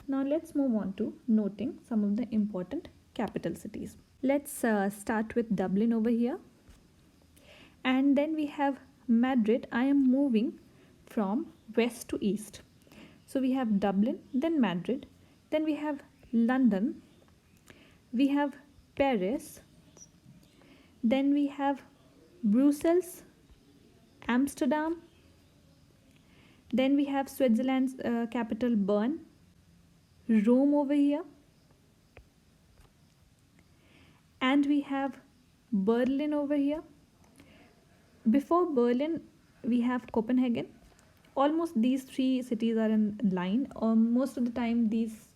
Now let's move on to noting some of the important capital cities. Let's start with Dublin over here. And then we have Madrid. I am moving from west to east. So we have Dublin, then Madrid, then we have London, we have Paris, then we have Brussels, Amsterdam, then we have Switzerland's capital Bern, Rome over here, and we have Berlin over here. Before Berlin, we have Copenhagen. Almost these three cities are in line. Most of the time, these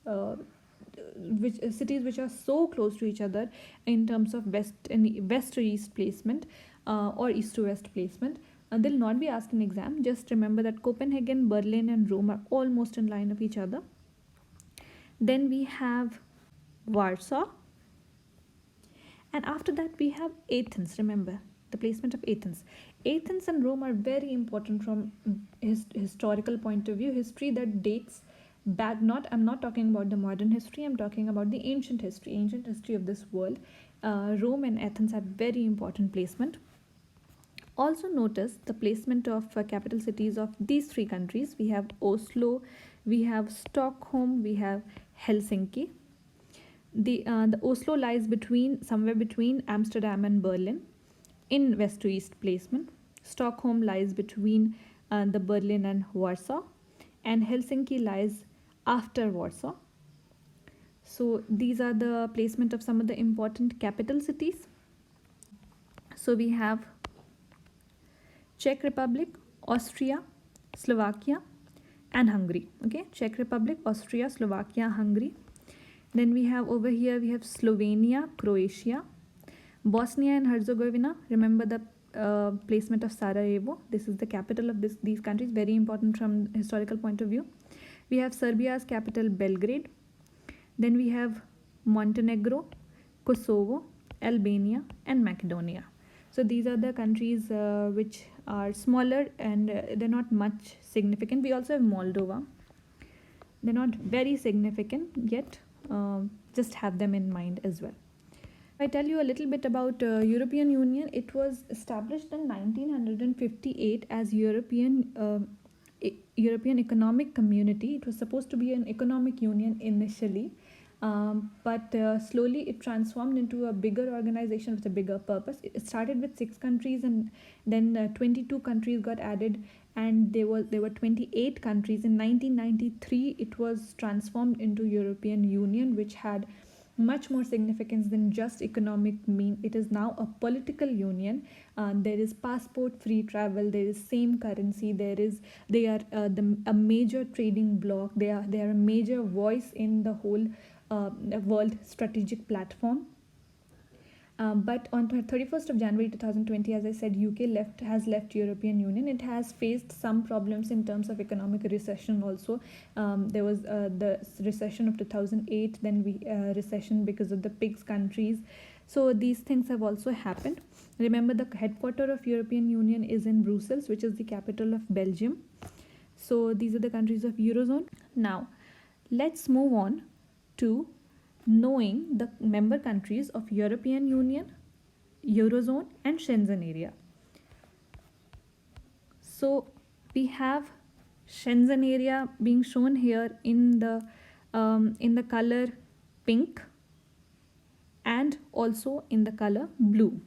cities which are so close to each other in terms of west to east placement or east to west placement, they'll not be asked in exam. Just remember that Copenhagen, Berlin, and Rome are almost in line of each other. Then we have Warsaw, and after that we have Athens. Remember the placement of Athens. Athens and Rome are very important from historical point of view. History that dates back. I'm not talking about the modern history. I'm talking about the ancient history of this world. Rome and Athens have very important placement. Also notice the placement of capital cities of these three countries. We have Oslo, we have Stockholm, we have Helsinki. The Oslo lies somewhere between Amsterdam and Berlin in west to east placement. Stockholm lies between the Berlin and Warsaw, and Helsinki lies after Warsaw. So these are the placement of some of the important capital cities. So we have Czech Republic, Austria, Slovakia, and Hungary. Okay, Czech Republic, Austria, Slovakia, Hungary. Then we have over here, we have Slovenia, Croatia, Bosnia and Herzegovina. Remember the placement of Sarajevo. This is the capital of these countries, very important from historical point of view. We have Serbia's capital, Belgrade. Then we have Montenegro, Kosovo, Albania, and Macedonia. So these are the countries which are smaller and they're not much significant. We also have Moldova. They're not very significant yet. Just have them in mind as well. I tell you a little bit about European Union. It was established in 1958 as European Economic Community. It was supposed to be an economic union initially, but slowly it transformed into a bigger organization with a bigger purpose. It started with 6 countries, and then 22 countries got added, and there were 28 countries. In 1993, it was transformed into European Union, which had much more significance than just economic mean. It is now a political union. There is passport free travel, there is same currency, they are a major trading bloc, they are a major voice in the whole world strategic platform. But on 31st of January 2020, as I said, UK has left European Union. It has faced some problems in terms of economic recession also. There was the recession of 2008, then recession because of the PIGS countries. So these things have also happened. Remember, the headquarters of European Union is in Brussels, which is the capital of Belgium. So these are the countries of Eurozone. Now, let's move on to knowing the member countries of European Union, Eurozone, and Schengen area. So we have Schengen area being shown here in the color pink and also in the color blue.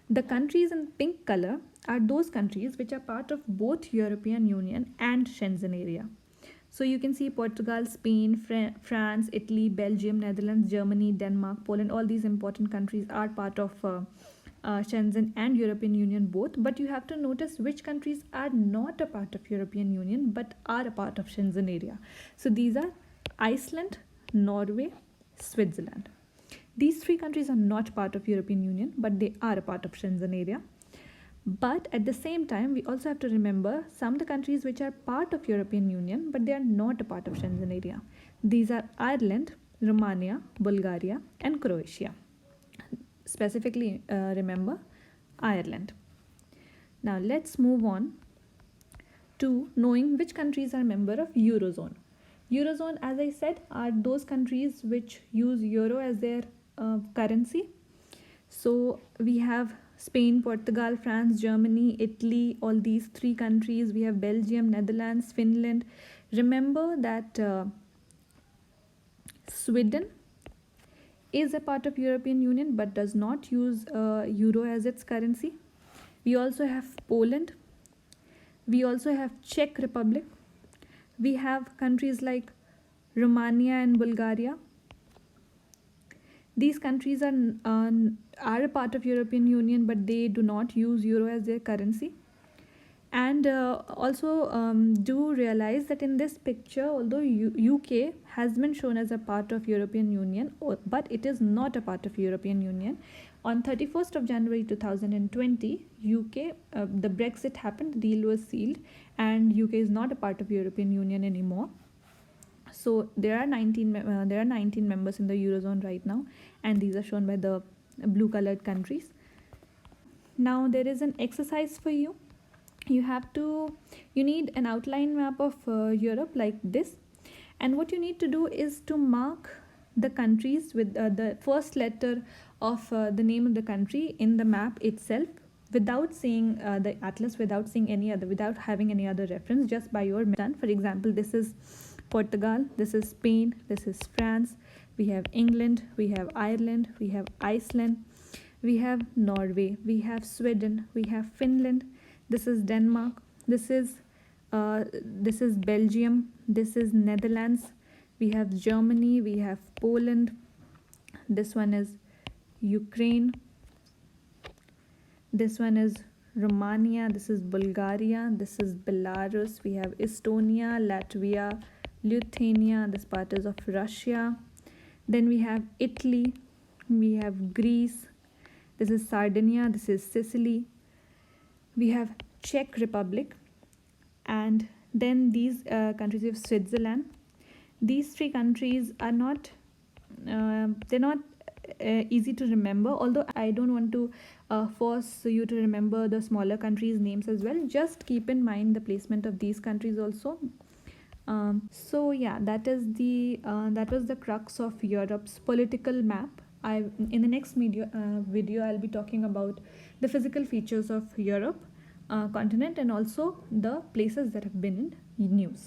The countries in pink color are those countries which are part of both European Union and Schengen area. So you can see Portugal, Spain, France, Italy, Belgium, Netherlands, Germany, Denmark, Poland. All these important countries are part of Schengen and European Union both. But you have to notice which countries are not a part of European Union but are a part of Schengen area. So these are Iceland, Norway, Switzerland. These 3 countries are not part of European Union, but they are a part of Schengen area. But at the same time, we also have to remember some of the countries which are part of European Union, but they are not a part of Schengen area. These are Ireland, Romania, Bulgaria, and Croatia. Specifically, remember Ireland. Now let's move on to knowing which countries are member of Eurozone. Eurozone, as I said, are those countries which use euro as their currency. So we have Spain, Portugal, France, Germany, Italy, all these three countries. We have Belgium, Netherlands, Finland. Remember that Sweden is a part of European Union but does not use euro as its currency. We also have Poland. We also have Czech Republic. We have countries like Romania and Bulgaria. These countries are a part of European Union, but they do not use euro as their currency. And also do realize that in this picture, although UK has been shown as a part of European Union, but it is not a part of European Union. On 31st of January 2020, UK, the Brexit happened, the deal was sealed, and UK is not a part of European Union anymore. So there are 19 members in the Eurozone right now, and these are shown by the blue colored countries. Now there is an exercise for you. You need an outline map of Europe like this, and what you need to do is to mark the countries with the first letter of the name of the country in the map itself, without seeing the atlas, without having any other reference, just by your done. For example, this is Portugal, this is Spain, this is France, we have England, we have Ireland, we have Iceland, we have Norway, we have Sweden, we have Finland, this is Denmark, this is Belgium, this is Netherlands, we have Germany, we have Poland, this one is Ukraine, this one is Romania, this is Bulgaria, this is Belarus, we have Estonia, Latvia, Lithuania, this part is of Russia. Then we have Italy, we have Greece, this is Sardinia, this is Sicily, we have Czech Republic, and then these countries, we have Switzerland. These three countries are not they're not easy to remember, although I don't want to force you to remember the smaller countries' names as well. Just keep in mind the placement of these countries also. So yeah, that was the crux of Europe's political map. In the next video I'll be talking about the physical features of Europe continent, and also the places that have been in news.